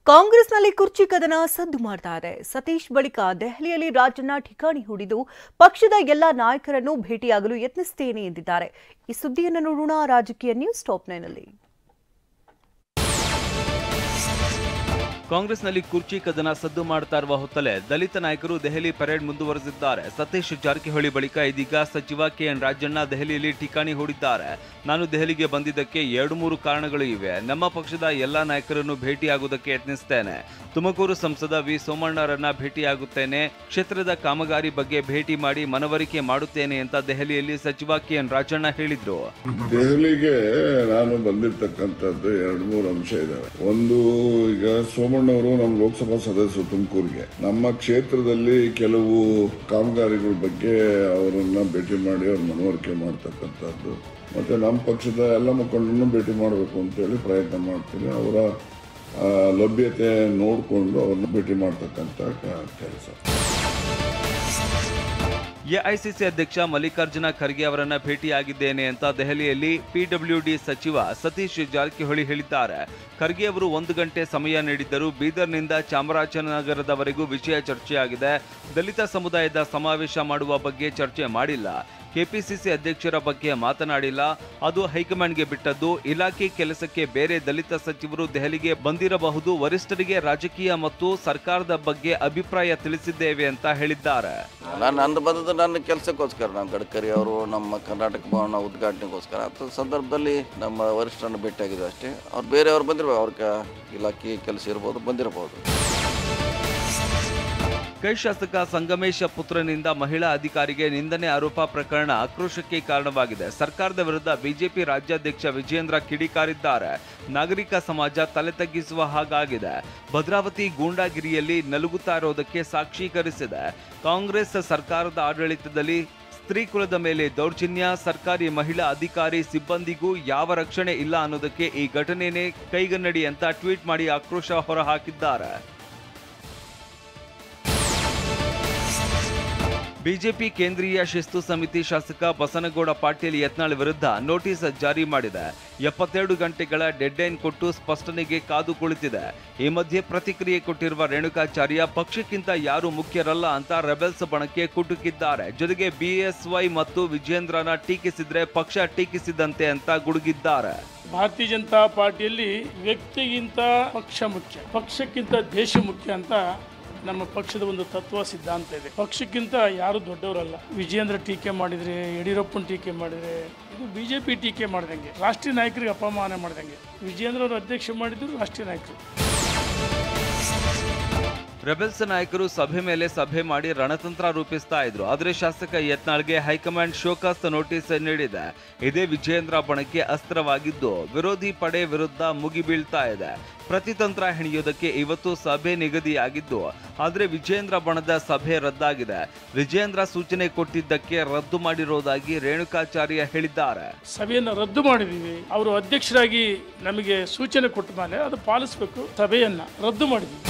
ಕಾಂಗ್ರೆಸ್ನಲ್ಲಿ ಕುರ್ಚಿ ಕದನ ಸದ್ದು ಮಾಡ್ತಾ ಇದೆ. ಸತೀಶ್ ಬಳಿಕ ದೆಹಲಿಯಲ್ಲಿ ರಾಜಣ್ಣ ಠಿಕಾಣಿ ಹೂಡಿದ್ದು ಪಕ್ಷದ ಎಲ್ಲ ನಾಯಕರನ್ನು ಭೇಟಿಯಾಗಲು ಯತ್ನಿಸುತ್ತೇನೆ ಎಂದಿದ್ದಾರೆ. ಈ ಸುದ್ದಿಯನ್ನು ನೋಡೋಣ ರಾಜಕೀಯ ನ್ಯೂಸ್ ಟಾಪ್ 9 ನಲ್ಲಿ. ಕಾಂಗ್ರೆಸ್ನಲ್ಲಿ ಕುರ್ಚಿ ಕದನ ಸದ್ದು ಮಾಡ್ತಾ ಇರುವ ಹೊತ್ತಲೇ ದಲಿತ ನಾಯಕರು ದೆಹಲಿ ಪರೇಡ್ ಮುಂದುವರೆಸಿದ್ದಾರೆ. ಸತೀಶ್ ಜಾರಕಿಹೊಳಿ ಬಳಿಕ ಇದೀಗ ಸಚಿವ ಕೆಎನ್ ರಾಜಣ್ಣ ದೆಹಲಿಯಲ್ಲಿ ಠಿಕಾಣಿ ಹೂಡಿದ್ದಾರೆ. ನಾನು ದೆಹಲಿಗೆ ಬಂದಿದ್ದಕ್ಕೆ 2-3 ಕಾರಣಗಳು ಇವೆ. ನಮ್ಮ ಪಕ್ಷದ ಎಲ್ಲ ನಾಯಕರನ್ನು ಭೇಟಿಯಾಗುವುದಕ್ಕೆ ಯತ್ನಿಸುತ್ತೇನೆ. ತುಮಕೂರು ಸಂಸದ ವಿ ಸೋಮಣ್ಣರನ್ನ ಭೇಟಿಯಾಗುತ್ತೇನೆ. ಕ್ಷೇತ್ರದ ಕಾಮಗಾರಿ ಬಗ್ಗೆ ಭೇಟಿ ಮಾಡಿ ಮನವರಿಕೆ ಮಾಡುತ್ತೇನೆ ಅಂತ ದೆಹಲಿಯಲ್ಲಿ ಸಚಿವ ಕೆಎನ್ ರಾಜಣ್ಣ ಹೇಳಿದ್ರು. ದೆಹಲಿಗೆ ನಾನು ಬಂದಿರತಕ್ಕಂಥದ್ದು 2-3 ಅಂಶ ಇದಾವೆ. ಒಂದು, ಈಗ ಸೋಮಣ್ಣವರು ನಮ್ಮ ಲೋಕಸಭಾ ಸದಸ್ಯರು ತುಮಕೂರಿಗೆ, ನಮ್ಮ ಕ್ಷೇತ್ರದಲ್ಲಿ ಕೆಲವು ಕಾಮಗಾರಿಗಳ ಬಗ್ಗೆ ಅವರನ್ನ ಭೇಟಿ ಮಾಡಿ ಅವ್ರ ಮನವರಿಕೆ ಮಾಡ್ತಕ್ಕಂಥದ್ದು, ಮತ್ತೆ ನಮ್ಮ ಪಕ್ಷದ ಎಲ್ಲ ಮುಖಂಡರನ್ನು ಭೇಟಿ ಮಾಡಬೇಕು ಅಂತೇಳಿ ಪ್ರಯತ್ನ ಮಾಡ್ತೀನಿ. ಅವರ ಲಭ್ಯತೆ ನೋಡಿಕೊಂಡು ಅವ್ರನ್ನ ಭೇಟಿ ಮಾಡ್ತಕ್ಕಂಥ ಕೆಲಸ. ಎಐಸಿಸಿ ಅಧ್ಯಕ್ಷ ಮಲ್ಲಿಕಾರ್ಜುನ ಖರ್ಗೆ ಅವರನ್ನ ಭೇಟಿಯಾಗಿದ್ದೇನೆ ಅಂತ ದೆಹಲಿಯಲ್ಲಿ ಪಿಡಬ್ಲ್ಯೂಡಿ ಸಚಿವ ಸತೀಶ್ ಜಾರಕಿಹೊಳಿ ಹೇಳಿದ್ದಾರೆ. ಖರ್ಗೆ ಅವರು 1 ಗಂಟೆ ಸಮಯ ನೀಡಿದ್ದರೂ ಬೀದರ್ನಿಂದ ಚಾಮರಾಜನಗರದವರೆಗೂ ವಿಷಯ ಚರ್ಚೆಯಾಗಿದೆ. ದಲಿತ ಸಮುದಾಯದ ಸಮಾವೇಶ ಮಾಡುವ ಬಗ್ಗೆ ಚರ್ಚೆ ಮಾಡಿಲ್ಲ. ಕೆಪಿಸಿಸಿ ಅಧ್ಯಕ್ಷರ ಬಗ್ಗೆ ಮಾತನಾಡಿಲ್ಲ. ಅದು ಹೈಕಮಾಂಡ್ಗೆ ಬಿಟ್ಟದ್ದು. ಇಲಾಖೆ ಕೆಲಸಕ್ಕೆ ಬೇರೆ ದಲಿತ ಸಚಿವರು ದೆಹಲಿಗೆ ಬಂದಿರಬಹುದು. ವರಿಷ್ಠರಿಗೆ ರಾಜಕೀಯ ಮತ್ತು ಸರ್ಕಾರದ ಬಗ್ಗೆ ಅಭಿಪ್ರಾಯ ತಿಳಿಸಿದ್ದೇವೆ ಅಂತ ಹೇಳಿದ್ದಾರೆ. ನಾನು ಬಂದದ್ದು ನನ್ನ ಕೆಲಸಕ್ಕೋಸ್ಕರ. ನಮ್ಮ ಗಡ್ಕರಿ ಅವರು ನಮ್ಮ ಕರ್ನಾಟಕ ಭವನ ಉದ್ಘಾಟನೆಗೋಸ್ಕರ ಅಂತ ಸಂದರ್ಭದಲ್ಲಿ ನಮ್ಮ ವರಿಷ್ಠರನ್ನು ಭೇಟಿಯಾಗಿದ್ದು ಅಷ್ಟೇ. ಅವ್ರು ಬೇರೆಯವರು ಬಂದಿರ್ಬೋದು, ಅವ್ರ ಇಲಾಖೆ ಕೆಲಸ ಇರ್ಬೋದು, ಬಂದಿರಬಹುದು. ಕೈ ಶಾಸಕ ಸಂಗಮೇಶ ಪುತ್ರನಿಂದ ಮಹಿಳಾ ಅಧಿಕಾರಿಗೆ ನಿಂದನೆ ಆರೋಪ ಪ್ರಕರಣ ಆಕ್ರೋಶಕ್ಕೆ ಕಾರಣವಾಗಿದೆ. ಸರ್ಕಾರದ ವಿರುದ್ಧ ಬಿಜೆಪಿ ರಾಜ್ಯಾಧ್ಯಕ್ಷ ವಿಜಯೇಂದ್ರ ಕಿಡಿಕಾರಿದ್ದಾರೆ. ನಾಗರಿಕ ಸಮಾಜ ತಲೆ ತಗ್ಗಿಸುವ ಹಾಗಾಗಿದೆ. ಭದ್ರಾವತಿ ಗೂಂಡಾಗಿರಿಯಲ್ಲಿ ನಲುಗುತ್ತಾ ಇರೋದಕ್ಕೆ ಸಾಕ್ಷೀಕರಿಸಿದೆ. ಕಾಂಗ್ರೆಸ್ ಸರ್ಕಾರದ ಆಡಳಿತದಲ್ಲಿ ಸ್ತ್ರೀ ಕುಲದ ಮೇಲೆ ದೌರ್ಜನ್ಯ, ಸರ್ಕಾರಿ ಮಹಿಳಾ ಅಧಿಕಾರಿ ಸಿಬ್ಬಂದಿಗೂ ಯಾವ ರಕ್ಷಣೆ ಇಲ್ಲ ಅನ್ನೋದಕ್ಕೆ ಈ ಘಟನೆನೇ ಕೈಗನ್ನಡಿ ಅಂತ ಟ್ವೀಟ್ ಮಾಡಿ ಆಕ್ರೋಶ ಹೊರಹಾಕಿದ್ದಾರೆ. ಬಿಜೆಪಿ ಕೇಂದ್ರೀಯ ಶಿಸ್ತು ಸಮಿತಿ ಶಾಸಕ ಬಸನಗೌಡ ಪಾಟೀಲ್ ಯತ್ನಾಳ್ ವಿರುದ್ಧ ನೋಟಿಸ್ ಜಾರಿ ಮಾಡಿದೆ. 72 ಗಂಟೆಗಳ ಡೆಡ್ಲೈನ್ ಕೊಟ್ಟು ಸ್ಪಷ್ಟನೆಗೆ ಕಾದು ಕುಳಿತಿದೆ. ಈ ಮಧ್ಯೆ ಪ್ರತಿಕ್ರಿಯೆ ಕೊಟ್ಟಿರುವ ರೇಣುಕಾಚಾರ್ಯ ಪಕ್ಷಕ್ಕಿಂತ ಯಾರು ಮುಖ್ಯರಲ್ಲ ಅಂತ ರೆಬೆಲ್ಸ್ ಬಣಕ್ಕೆ ಕುಟುಕಿದ್ದಾರೆ. ಜೊತೆಗೆ ಬಿಎಸ್ವೈ ಮತ್ತು ವಿಜೇಂದ್ರನ ಟೀಕಿಸಿದ್ರೆ ಪಕ್ಷ ಟೀಕಿಸಿದಂತೆ ಅಂತ ಗುಡುಗಿದ್ದಾರೆ. ಭಾರತೀಯ ಜನತಾ ಪಾರ್ಟಿಯಲ್ಲಿ ವ್ಯಕ್ತಿಗಿಂತ ಪಕ್ಷ ಮುಖ್ಯ, ಪಕ್ಷಕ್ಕಿಂತ ದೇಶ ಮುಖ್ಯ ಅಂತ ನಮ್ಮ ಪಕ್ಷದ ಒಂದು ತತ್ವ ಸಿದ್ಧಾಂತ ಇದೆ. ಪಕ್ಷಕ್ಕಿಂತ ಯಾರು ದೊಡ್ಡವರಲ್ಲ. ವಿಜೇಂದ್ರ ಟೀಕೆ ಮಾಡಿದರೆ, ಯಡಿಯೂರಪ್ಪನ ಟೀಕೆ ಮಾಡಿದರೆ, ಇದು ಬಿಜೆಪಿ ಟೀಕೆ ಮಾಡಿದಂಗೆ, ರಾಷ್ಟ್ರೀಯ ನಾಯಕರಿಗೆ ಅಪಮಾನ ಮಾಡಿದಂಗೆ. ವಿಜೇಂದ್ರ ಅವರು ಅಧ್ಯಕ್ಷ ಮಾಡಿದ್ರು ರಾಷ್ಟ್ರೀಯ ನಾಯಕರು. ರೆಬೆಲ್ಸ್ ನಾಯಕರು ಸಭೆ ಮೇಲೆ ಸಭೆ ಮಾಡಿ ರಣತಂತ್ರ ರೂಪಿಸ್ತಾ ಇದ್ರು. ಆದರೆ ಶಾಸಕ ಯತ್ನಾಳ್ಗೆ ಹೈಕಮಾಂಡ್ ಶೋಕಾಸ್ ನೋಟಿಸ್ ನೀಡಿದೆ. ಇದೇ ವಿಜೇಂದ್ರ ಬಣಕ್ಕೆ ಅಸ್ತ್ರವಾಗಿದ್ದು ವಿರೋಧಿ ಪಡೆ ವಿರುದ್ಧ ಮುಗಿಬೀಳ್ತಾ ಇದೆ. ಪ್ರತಿತಂತ್ರ ಹೆಣೆಯೋದಕ್ಕೆ ಇವತ್ತು ಸಭೆ ನಿಗದಿಯಾಗಿದ್ದು, ಆದರೆ ವಿಜೇಂದ್ರ ಬಣದ ಸಭೆ ರದ್ದಾಗಿದೆ. ವಿಜೇಂದ್ರ ಸೂಚನೆ ಕೊಟ್ಟಿದ್ದಕ್ಕೆ ರದ್ದು ಮಾಡಿರೋದಾಗಿ ರೇಣುಕಾಚಾರ್ಯ ಹೇಳಿದ್ದಾರೆ. ಸಭೆಯನ್ನು ರದ್ದು ಮಾಡಿದೀವಿ. ಅವರು ಅಧ್ಯಕ್ಷರಾಗಿ ನಮಗೆ ಸೂಚನೆ ಕೊಟ್ಟ ಮೇಲೆ ಅದು ಪಾಲಿಸಬೇಕು. ಸಭೆಯನ್ನ ರದ್ದು ಮಾಡಿದ್ವಿ.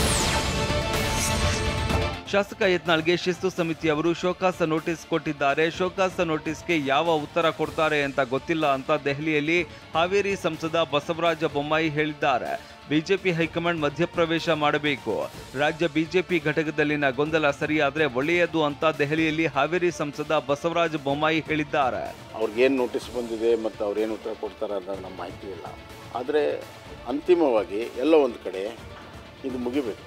ಶಾಸಕ ಯತ್ನಾಳ್ಗೆ ಶಿಸ್ತು ಸಮಿತಿಯವರು ಶೋಕಾಸ್ ನೋಟಿಸ್ ಕೊಟ್ಟಿದ್ದಾರೆ. ಶೋಕಾಸ್ ನೋಟಿಸ್ಗೆ ಯಾವ ಉತ್ತರ ಕೊಡ್ತಾರೆ ಅಂತ ಗೊತ್ತಿಲ್ಲ ಅಂತ ದೆಹಲಿಯಲ್ಲಿ ಹಾವೇರಿ ಸಂಸದ ಬಸವರಾಜ ಬೊಮ್ಮಾಯಿ ಹೇಳಿದ್ದಾರೆ. ಬಿಜೆಪಿ ಹೈಕಮಾಂಡ್ ಮಧ್ಯಪ್ರವೇಶ ಮಾಡಬೇಕು. ರಾಜ್ಯ ಬಿಜೆಪಿ ಘಟಕದಲ್ಲಿನ ಗೊಂದಲ ಸರಿಯಾದ್ರೆ ಒಳ್ಳೆಯದು ಅಂತ ದೆಹಲಿಯಲ್ಲಿ ಹಾವೇರಿ ಸಂಸದ ಬಸವರಾಜ ಬೊಮ್ಮಾಯಿ ಹೇಳಿದ್ದಾರೆ. ಅವ್ರಿಗೇನು ನೋಟಿಸ್ ಬಂದಿದೆ ಮತ್ತು ಅವ್ರೇನು ಉತ್ತರ ಕೊಡ್ತಾರೆ ಅನ್ನೋದು ನಮ್ಮ ಮಾಹಿತಿ ಇಲ್ಲ. ಆದರೆ ಅಂತಿಮವಾಗಿ ಎಲ್ಲ ಒಂದು ಕಡೆ ಇದು ಮುಗಿಬೇಕು.